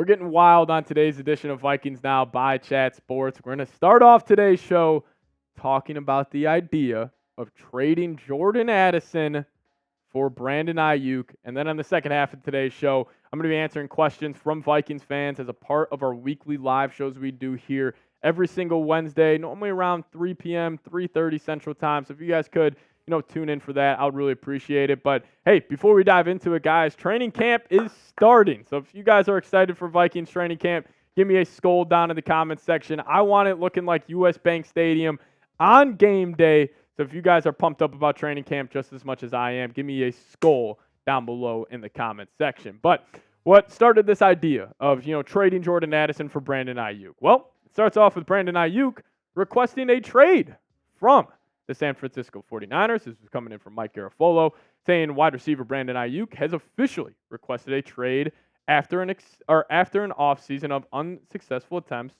We're getting wild on today's edition of Vikings Now by Chat Sports. We're going to start off today's show talking about the idea of trading Jordan Addison for Brandon Aiyuk. And then on the second half of today's show, I'm going to be answering questions from Vikings fans as a part of our weekly live shows we do here every single Wednesday, normally around 3 p.m., 3:30 Central Time. So if you guys could, tune in for that, I would really appreciate it. But hey, before we dive into it, guys, training camp is starting. So if you guys are excited for Vikings training camp, give me a skull down in the comments section. I want it looking like US Bank Stadium on game day. So if you guys are pumped up about training camp just as much as I am, give me a skull down below in the comments section. But what started this idea of, trading Jordan Addison for Brandon Aiyuk? Well, it starts off with Brandon Aiyuk requesting a trade from the San Francisco 49ers. This was coming in from Mike Garafolo, saying wide receiver Brandon Aiyuk has officially requested a trade after an offseason of unsuccessful attempts,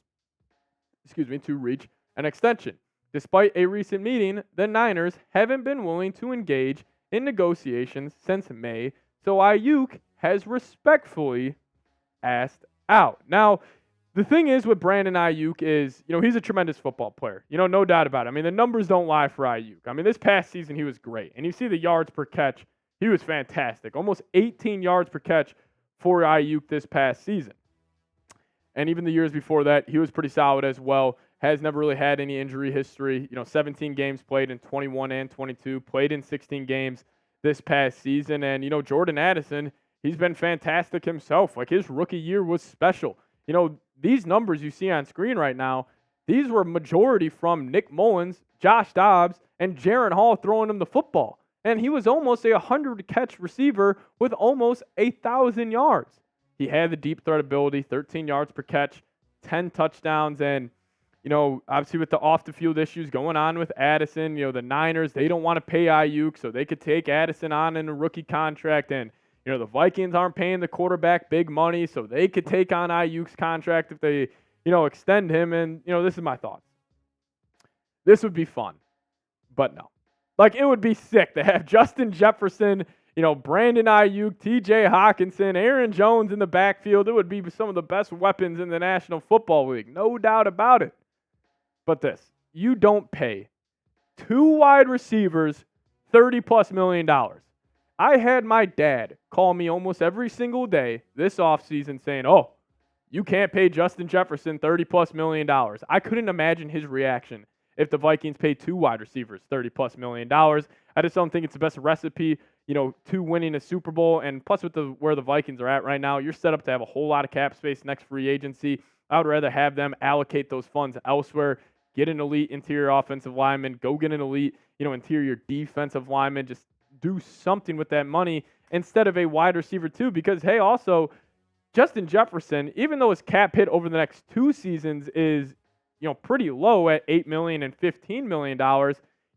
to reach an extension. Despite a recent meeting, the Niners haven't been willing to engage in negotiations since May, so Aiyuk has respectfully asked out. Now, the thing is with Brandon Aiyuk is, he's a tremendous football player. No doubt about it. I mean, the numbers don't lie for Aiyuk. I mean, this past season he was great. And you see the yards per catch, he was fantastic. Almost 18 yards per catch for Aiyuk this past season. And even the years before that, he was pretty solid as well. Has never really had any injury history. 17 games played in 21 and 22, played in 16 games this past season. And, Jordan Addison, he's been fantastic himself. Like, his rookie year was special. These numbers you see on screen right now, these were majority from Nick Mullins, Josh Dobbs, and Jaron Hall throwing him the football. And he was almost a 100-catch receiver with almost 1,000 yards. He had the deep threat ability, 13 yards per catch, 10 touchdowns, and obviously with the off-the-field issues going on with Addison, the Niners, they don't want to pay Aiyuk, so they could take Addison on in a rookie contract. And, the Vikings aren't paying the quarterback big money, so they could take on Aiyuk's contract if they, extend him. And, this is my thoughts. This would be fun, but no. Like, it would be sick to have Justin Jefferson, Brandon Aiyuk, TJ Hockenson, Aaron Jones in the backfield. It would be some of the best weapons in the National Football League, no doubt about it. But this, you don't pay two wide receivers $30+ million. I had my dad call me almost every single day this offseason saying, oh, you can't pay Justin Jefferson $30+ million. I couldn't imagine his reaction if the Vikings paid two wide receivers $30+ million. I just don't think it's the best recipe, to winning a Super Bowl. And plus with where the Vikings are at right now, you're set up to have a whole lot of cap space next free agency. I would rather have them allocate those funds elsewhere, get an elite interior offensive lineman, go get an elite, interior defensive lineman, just do something with that money instead of a wide receiver too. Because, hey, also, Justin Jefferson, even though his cap hit over the next two seasons is, pretty low at $8 million and $15 million,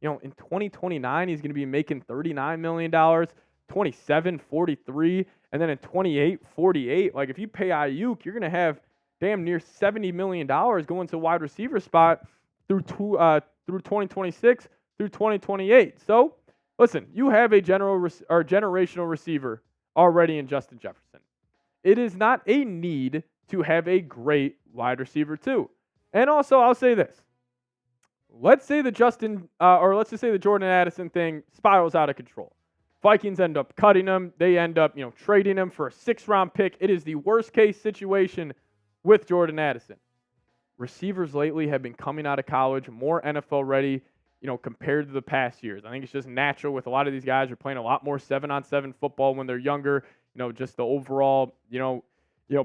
in 2029, he's going to be making $39 million, 27, 43, and then in 28, 48. Like, if you pay Aiyuk, you're going to have damn near $70 million going to wide receiver spot through 2026 through 2028. So, listen, you have a generational receiver already in Justin Jefferson. It is not a need to have a great wide receiver too. And also, I'll say this. Let's say the Jordan Addison thing spirals out of control. Vikings end up cutting him. They end up, trading him for a 6th-round pick. It is the worst-case situation with Jordan Addison. Receivers lately have been coming out of college more NFL-ready, compared to the past years. I think it's just natural with a lot of these guys are playing a lot more 7-on-7 football when they're younger. Just the overall,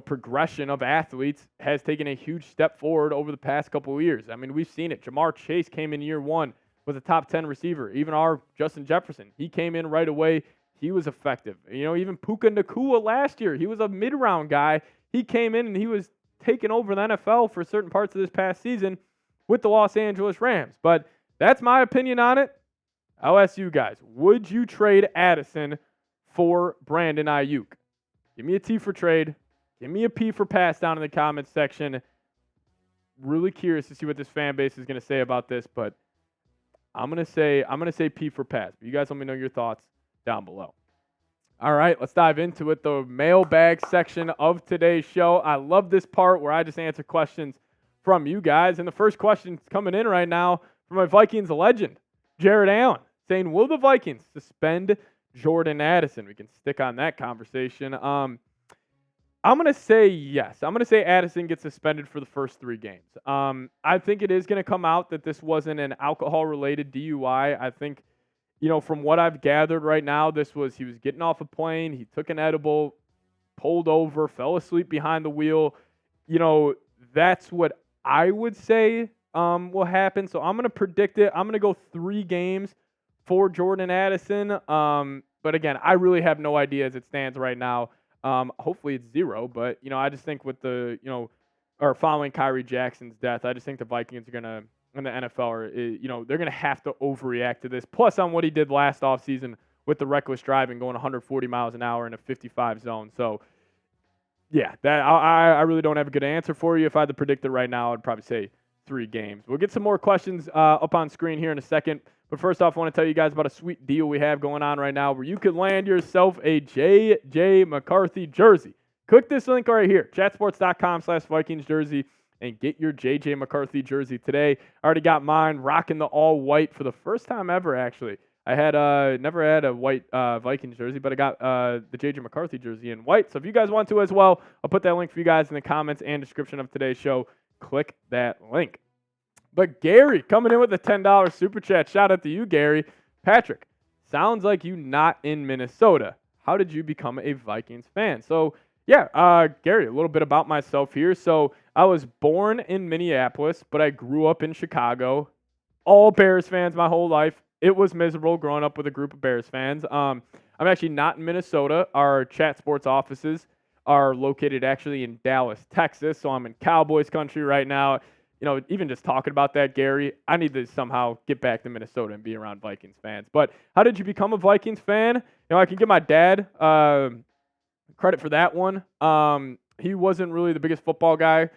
progression of athletes has taken a huge step forward over the past couple of years. I mean, we've seen it. Jamar Chase came in year one, was a top 10 receiver. Even our Justin Jefferson, he came in right away. He was effective. Even Puka Nacua last year, he was a mid-round guy. He came in and he was taking over the NFL for certain parts of this past season with the Los Angeles Rams. But that's my opinion on it. I'll ask you guys, would you trade Addison for Brandon Aiyuk? Give me a T for trade. Give me a P for pass down in the comments section. Really curious to see what this fan base is going to say about this, but I'm going to say P for pass. But you guys let me know your thoughts down below. All right, let's dive into it. The mailbag section of today's show. I love this part where I just answer questions from you guys. And the first question coming in right now from my Vikings legend, Jared Allen, saying, will the Vikings suspend Jordan Addison? We can stick on that conversation. I'm going to say yes. I'm going to say Addison gets suspended for the first 3 games. I think it is going to come out that this wasn't an alcohol-related DUI. I think, from what I've gathered right now, he was getting off a plane, he took an edible, pulled over, fell asleep behind the wheel. That's what I would say will happen. So I'm going to predict it. I'm going to go 3 games for Jordan Addison. But again, I really have no idea as it stands right now. Hopefully it's 0, but I just think with the or following Kyrie Jackson's death, I just think the Vikings are gonna in the NFL they're gonna have to overreact to this. Plus on what he did last offseason with the reckless driving, going 140 miles an hour in a 55 zone. So yeah, that I really don't have a good answer for you. If I had to predict it right now, I'd probably say 3 games. We'll get some more questions up on screen here in a second. But first off, I want to tell you guys about a sweet deal we have going on right now where you can land yourself a J.J. McCarthy jersey. Click this link right here, chatsports.com/Vikings jersey, and get your J.J. McCarthy jersey today. I already got mine, rocking the all-white for the first time ever, actually. I had never had a white Vikings jersey, but I got the J.J. McCarthy jersey in white. So if you guys want to as well, I'll put that link for you guys in the comments and description of today's show. Click that link. But Gary coming in with a $10 super chat. Shout out to you, Gary. Patrick, sounds like you not in Minnesota. How did you become a Vikings fan? So, yeah, Gary, a little bit about myself here. So I was born in Minneapolis, but I grew up in Chicago. All Bears fans my whole life. It was miserable growing up with a group of Bears fans. I'm actually not in Minnesota. Our Chat Sports offices are located actually in Dallas, Texas. So I'm in Cowboys country right now. Even just talking about that, Gary, I need to somehow get back to Minnesota and be around Vikings fans. But how did you become a Vikings fan? I can give my dad credit for that one. He wasn't really the biggest football guy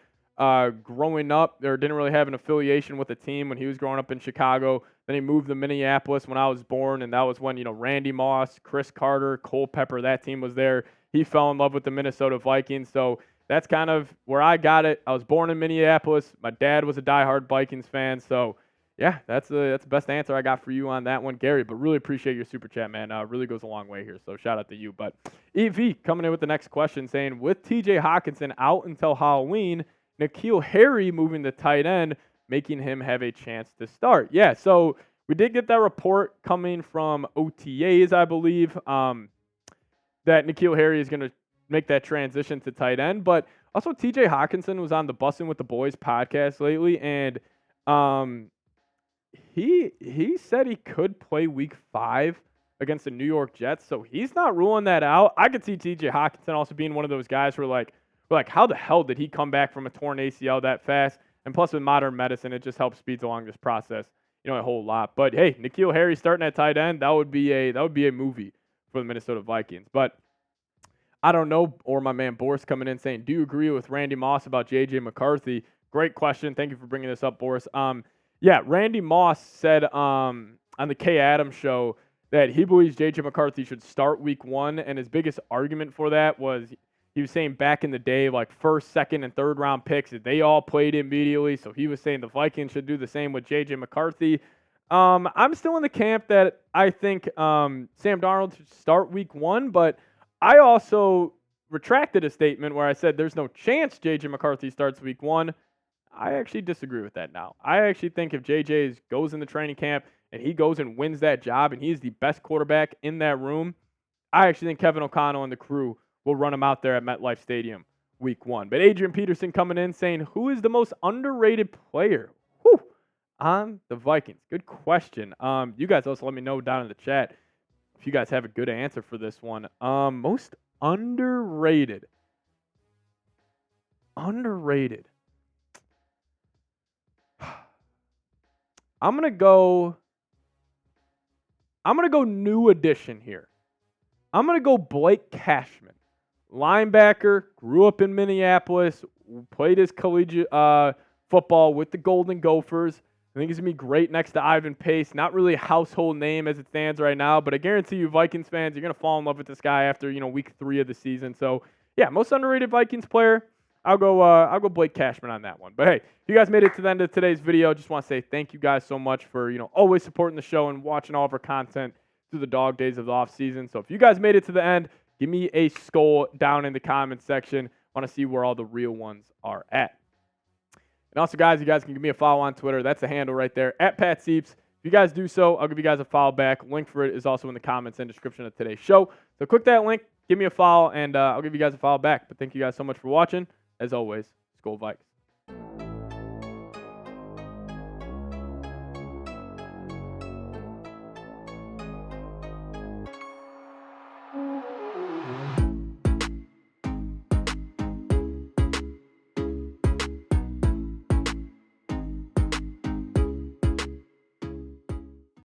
growing up, or didn't really have an affiliation with a team when he was growing up in Chicago. Then he moved to Minneapolis when I was born, and that was when, Randy Moss, Chris Carter, Cole Pepper, that team was there. He fell in love with the Minnesota Vikings, so that's kind of where I got it. I was born in Minneapolis. My dad was a diehard Vikings fan. So, yeah, that's the best answer I got for you on that one, Gary. But really appreciate your super chat, man. Really goes a long way here. So, shout out to you. But EV coming in with the next question saying, with TJ Hockenson out until Halloween, N'Keal Harry moving to tight end, making him have a chance to start. Yeah, so we did get that report coming from OTAs, I believe, that N'Keal Harry is going to make that transition to tight end. But also TJ Hockenson was on the Bussin' with the Boys podcast lately, and he said he could play week 5 against the New York Jets, so he's not ruling that out. I could see TJ Hockenson also being one of those guys who are like, how the hell did he come back from a torn ACL that fast? And plus with modern medicine, it just helps speeds along this process, a whole lot. But hey, N'Keal Harry starting at tight end, that would be a movie for the Minnesota Vikings. But I don't know, or my man Boris coming in saying, do you agree with Randy Moss about J.J. McCarthy? Great question. Thank you for bringing this up, Boris. Yeah, Randy Moss said on the Kay Adams show that he believes J.J. McCarthy should start week 1, and his biggest argument for that was he was saying back in the day, like first, second, and third round picks, they all played immediately, so he was saying the Vikings should do the same with J.J. McCarthy. I'm still in the camp that I think Sam Darnold should start week 1, but I also retracted a statement where I said there's no chance J.J. McCarthy starts week 1. I actually disagree with that now. I actually think if J.J. goes in the training camp and he goes and wins that job and he's the best quarterback in that room, I actually think Kevin O'Connell and the crew will run him out there at MetLife Stadium week 1. But Adrian Peterson coming in saying, who is the most underrated player on the Vikings? Good question. You guys also let me know down in the chat if you guys have a good answer for this one. Most underrated. Underrated. I'm gonna go new addition here. I'm gonna go Blake Cashman, linebacker, grew up in Minneapolis, played his collegiate football with the Golden Gophers. I think he's going to be great next to Ivan Pace. Not really a household name as it stands right now, but I guarantee you Vikings fans, you're going to fall in love with this guy after, week 3 of the season. So, yeah, most underrated Vikings player. I'll go Blake Cashman on that one. But hey, if you guys made it to the end of today's video, just want to say thank you guys so much for, always supporting the show and watching all of our content through the dog days of the off season. So if you guys made it to the end, give me a skull down in the comments section. I want to see where all the real ones are at. And also, guys, you guys can give me a follow on Twitter. That's the handle right there, @PatSieps. If you guys do so, I'll give you guys a follow back. Link for it is also in the comments and description of today's show. So click that link, give me a follow, and I'll give you guys a follow back. But thank you guys so much for watching. As always, Skol Vikes.